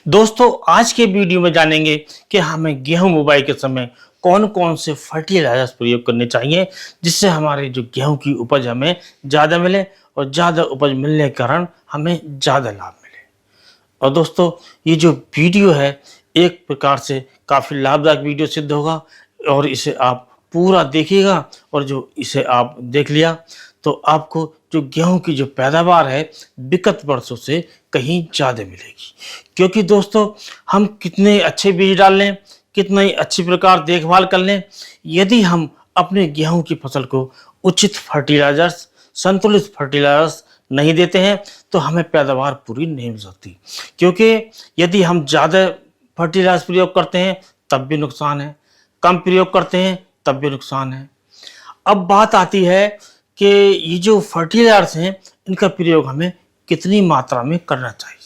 दोस्तों आज के वीडियो में जानेंगे कि हमें गेहूं बुवाई के समय कौन कौन से फर्टिलाइजर्स प्रयोग करने चाहिए जिससे हमारे जो गेहूं की उपज हमें ज़्यादा मिले और ज़्यादा उपज मिलने के कारण हमें ज़्यादा लाभ मिले। और दोस्तों ये जो वीडियो है एक प्रकार से काफ़ी लाभदायक वीडियो सिद्ध होगा और इसे आप पूरा देखिएगा और जो इसे आप देख लिया तो आपको जो गेहूं की जो पैदावार है विगत वर्षों से कहीं ज़्यादा मिलेगी। क्योंकि दोस्तों हम कितने अच्छे बीज डाल लें, कितना ही अच्छी प्रकार देखभाल कर लें, यदि हम अपने गेहूं की फसल को उचित फर्टिलाइजर्स, संतुलित फर्टिलाइजर्स नहीं देते हैं तो हमें पैदावार पूरी नहीं मिल सकती। क्योंकि यदि हम ज़्यादा फर्टिलाइजर प्रयोग करते हैं तब भी नुकसान है, कम प्रयोग करते हैं तब भी नुकसान है। अब बात आती है कि ये जो फर्टिलाइजर्स हैं इनका प्रयोग हमें कितनी मात्रा में करना चाहिए।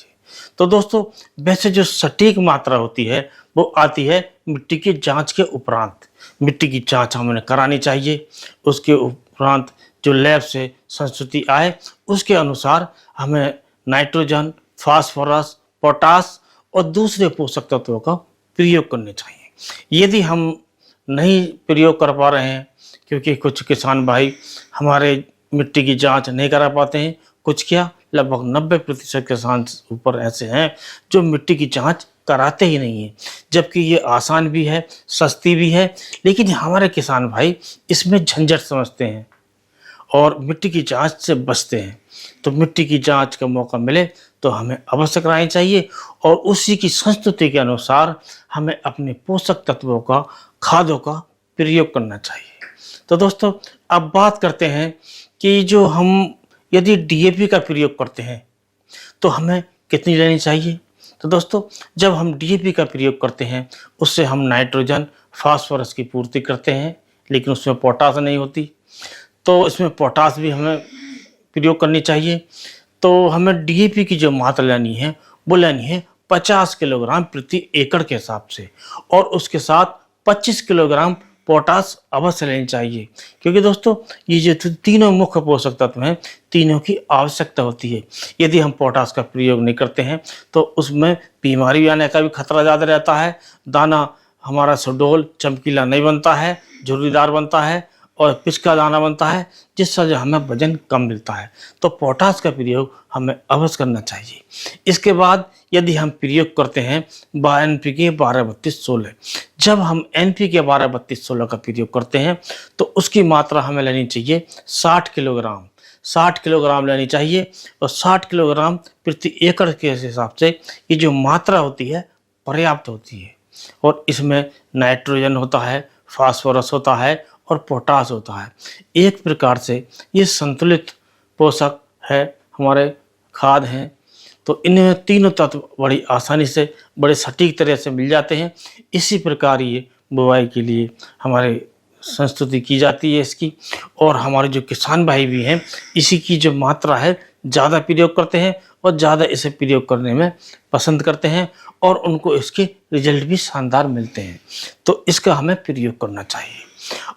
तो दोस्तों वैसे जो सटीक मात्रा होती है वो आती है मिट्टी की जांच के उपरांत। मिट्टी की जांच हमें करानी चाहिए, उसके उपरांत जो लैब से संस्तुति आए उसके अनुसार हमें नाइट्रोजन, फास्फोरस, पोटास और दूसरे पोषक तत्वों का प्रयोग करने चाहिए। यदि हम नहीं प्रयोग कर पा रहे हैं क्योंकि कुछ किसान भाई हमारे मिट्टी की जांच नहीं करा पाते हैं, कुछ क्या लगभग 90% किसान ऊपर ऐसे हैं जो मिट्टी की जांच कराते ही नहीं हैं, जबकि ये आसान भी है, सस्ती भी है, लेकिन हमारे किसान भाई इसमें झंझट समझते हैं और मिट्टी की जांच से बचते हैं। तो मिट्टी की जांच का मौका मिले तो हमें अवश्य करानी चाहिए और उसी की संस्तुति के अनुसार हमें अपने पोषक तत्वों का, खादों का प्रयोग करना चाहिए। तो दोस्तों अब बात करते हैं कि जो हम यदि डीएपी का प्रयोग करते हैं तो हमें कितनी लेनी चाहिए। तो दोस्तों जब हम डीएपी का प्रयोग करते हैं उससे हम नाइट्रोजन, फास्फोरस की पूर्ति करते हैं, लेकिन उसमें पोटास नहीं होती, तो इसमें पोटास भी हमें प्रयोग करनी चाहिए। तो हमें डीएपी की जो मात्रा लेनी है वो लेनी है 50 किलोग्राम प्रति एकड़ के हिसाब से और उसके साथ 25 किलोग्राम पोटास अवश्य लेनी चाहिए। क्योंकि दोस्तों ये जो तीनों मुख्य पोषक तत्व हैं तीनों की आवश्यकता होती है। यदि हम पोटास का प्रयोग नहीं करते हैं तो उसमें बीमारी आने का भी खतरा ज़्यादा रहता है। दाना हमारा सुडौल चमकीला नहीं बनता है, झुर्रीदार बनता है और पिचका दाना बनता है जिससे जो हमें वजन कम मिलता है। तो पोटास का प्रयोग हमें अवश्य करना चाहिए। इसके बाद यदि हम प्रयोग करते हैं एनपीके 12-32-16, जब हम एनपीके 12-32-16 का प्रयोग करते हैं तो उसकी मात्रा हमें लेनी चाहिए 60 किलोग्राम। 60 किलोग्राम लेनी चाहिए और 60 किलोग्राम प्रति एकड़ के हिसाब से ये जो मात्रा होती है पर्याप्त होती है। और इसमें नाइट्रोजन होता है, फास्फोरस होता है और पोटास होता है। एक प्रकार से ये संतुलित पोषक है, हमारे खाद हैं। तो इनमें तीनों तत्व बड़ी आसानी से, बड़े सटीक तरह से मिल जाते हैं। इसी प्रकार ये बुवाई के लिए हमारे संस्तुति की जाती है इसकी, और हमारे जो किसान भाई भी हैं इसी की जो मात्रा है ज़्यादा प्रयोग करते हैं और ज़्यादा इसे प्रयोग करने में पसंद करते हैं और उनको इसके रिजल्ट भी शानदार मिलते हैं। तो इसका हमें प्रयोग करना चाहिए।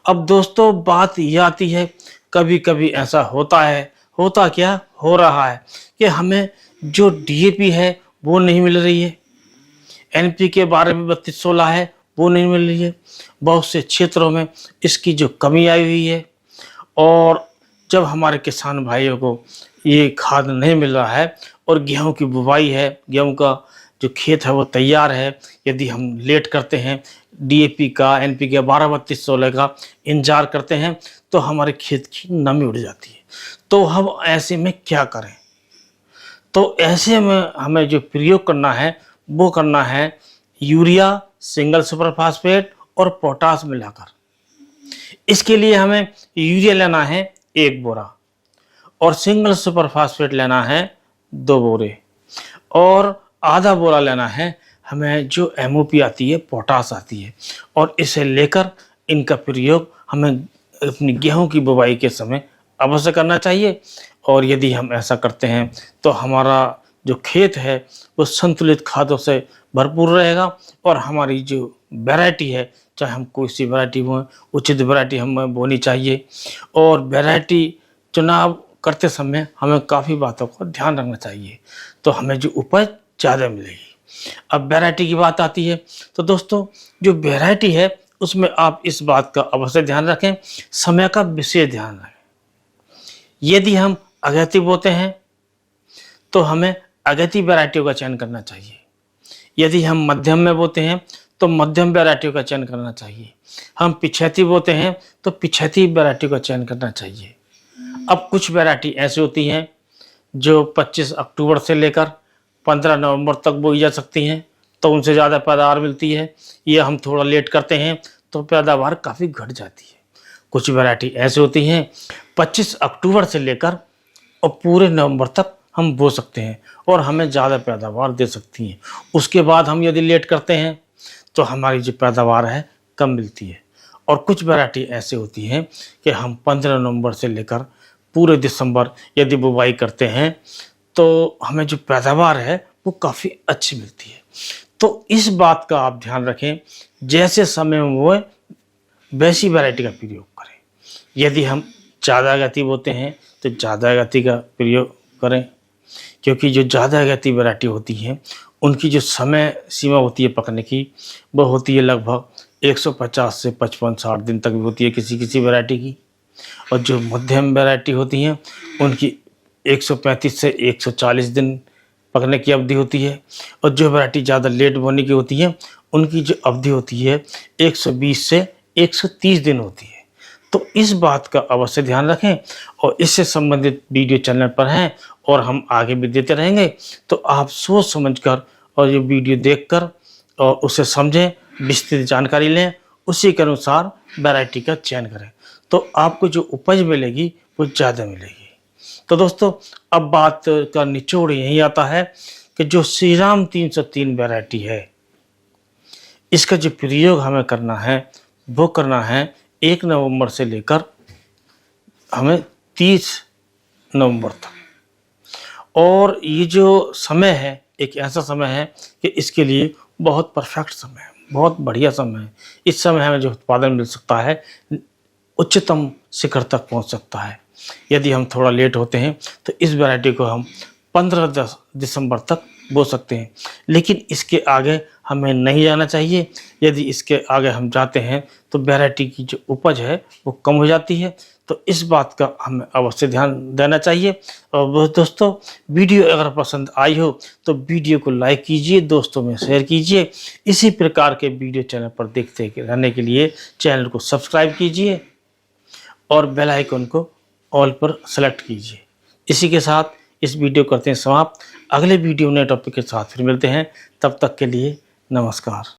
अब दोस्तों बात ये आती है, कभी कभी ऐसा होता है, होता क्या हो रहा है कि हमें जो डीएपी है वो नहीं मिल रही है, एनपीके 12-32-16 है वो नहीं मिल रही है। बहुत से क्षेत्रों में इसकी जो कमी आई हुई है और जब हमारे किसान भाइयों को ये खाद नहीं मिल रहा है और गेहूं की बुवाई है, गेहूं का जो खेत है वो तैयार है, यदि हम लेट करते हैं डीएपी का, एनपीके 12-32-16 का इंतजार करते हैं तो हमारे खेत की नमी उड़ जाती है। तो हम ऐसे में क्या करें। तो ऐसे में हमें जो प्रयोग करना है वो करना है यूरिया, सिंगल सुपर फास्फेट और पोटास मिलाकर। इसके लिए हमें यूरिया लेना है 1 बोरा और सिंगल सुपर फास्फेट लेना है 2 बोरे और आधा बोरा लेना है हमें जो एमओपी आती है, पोटास आती है, और इसे लेकर इनका प्रयोग हमें अपनी गेहूं की बुवाई के समय अवश्य करना चाहिए। और यदि हम ऐसा करते हैं तो हमारा जो खेत है वो संतुलित खादों से भरपूर रहेगा और हमारी जो वैरायटी है, चाहे हम कोई सी वैरायटी बोएं, उचित वैरायटी हमें बोनी चाहिए। और वैरायटी चुनाव करते समय हमें काफ़ी बातों का ध्यान रखना चाहिए तो हमें जो उपज ज़्यादा मिलेगी। अब वैरायटी की बात आती है, तो दोस्तों जो वैरायटी है उसमें आप इस बात का अवश्य ध्यान रखें, समय का विशेष ध्यान रखें। यदि हम अगैती बोते हैं तो हमें अगैती वैरायटियों का चयन करना चाहिए। यदि हम मध्यम में बोते हैं तो मध्यम वैरायटियों का चयन करना चाहिए। हम पिछैती बोते हैं तो पिछैती वैरायटी का चयन करना चाहिए। अब कुछ वैरायटी ऐसी होती हैं जो 25 अक्टूबर से लेकर 15 नवंबर तक बोई जा सकती हैं, तो उनसे ज़्यादा पैदावार मिलती है। ये हम थोड़ा लेट करते हैं तो पैदावार काफ़ी घट जाती है। कुछ वैरायटी ऐसी होती हैं 25 अक्टूबर से लेकर और पूरे नवंबर तक हम बो सकते हैं और हमें ज़्यादा पैदावार दे सकती हैं। उसके बाद हम यदि लेट करते हैं तो हमारी जो पैदावार है कम मिलती है। और कुछ वैरायटी ऐसे होती हैं कि हम 15 नवंबर से लेकर पूरे दिसंबर यदि बुवाई करते हैं तो हमें जो पैदावार है वो काफ़ी अच्छी मिलती है। तो इस बात का आप ध्यान रखें, जैसे समय में बोए वैसी वैरायटी का प्रयोग करें। यदि हम ज़्यादा गति बोते हैं तो ज़्यादा गति का प्रयोग करें, क्योंकि जो ज़्यादा गति वैरायटी होती हैं उनकी जो समय सीमा होती है पकने की, वो होती है लगभग 150 से 55-60 दिन तक भी होती है किसी किसी वैरायटी की। और जो मध्यम वैरायटी होती हैं उनकी 135 से 140 दिन पकने की अवधि होती है। और जो वैरायटी ज़्यादा लेट बोने की होती है उनकी जो अवधि होती है 120 से 130 दिन होती है। तो इस बात का अवश्य ध्यान रखें और इससे संबंधित वीडियो चैनल पर हैं और हम आगे भी देते रहेंगे। तो आप सोच समझकर और ये वीडियो देखकर और उसे समझें, विस्तृत जानकारी लें, उसी के अनुसार वैरायटी का चयन करें, तो आपको जो उपज मिलेगी वो ज़्यादा मिलेगी। तो दोस्तों अब बात का निचोड़ यही आता है कि जो श्रीराम 303 वैरायटी है, इसका जो प्रयोग हमें करना है वो करना है 1 नवंबर से लेकर हमें 30 नवंबर तक। और ये जो समय है एक ऐसा समय है कि इसके लिए बहुत परफेक्ट समय है, बहुत बढ़िया समय है। इस समय हमें जो उत्पादन मिल सकता है उच्चतम शिखर तक पहुंच सकता है। यदि हम थोड़ा लेट होते हैं तो इस वैरायटी को हम 15 दिसंबर तक बो सकते हैं, लेकिन इसके आगे हमें नहीं जाना चाहिए। यदि इसके आगे हम जाते हैं तो वैरायटी की जो उपज है वो कम हो जाती है। तो इस बात का हमें अवश्य ध्यान देना चाहिए। और दोस्तों वीडियो अगर पसंद आई हो तो वीडियो को लाइक कीजिए, दोस्तों में शेयर कीजिए। इसी प्रकार के वीडियो चैनल पर देखते रहने के लिए चैनल को सब्सक्राइब कीजिए और बेल आइकन को ऑल पर सेलेक्ट कीजिए। इसी के साथ इस वीडियो करते हैं समाप्त। अगले वीडियो नए टॉपिक के साथ फिर मिलते हैं, तब तक के लिए नमस्कार।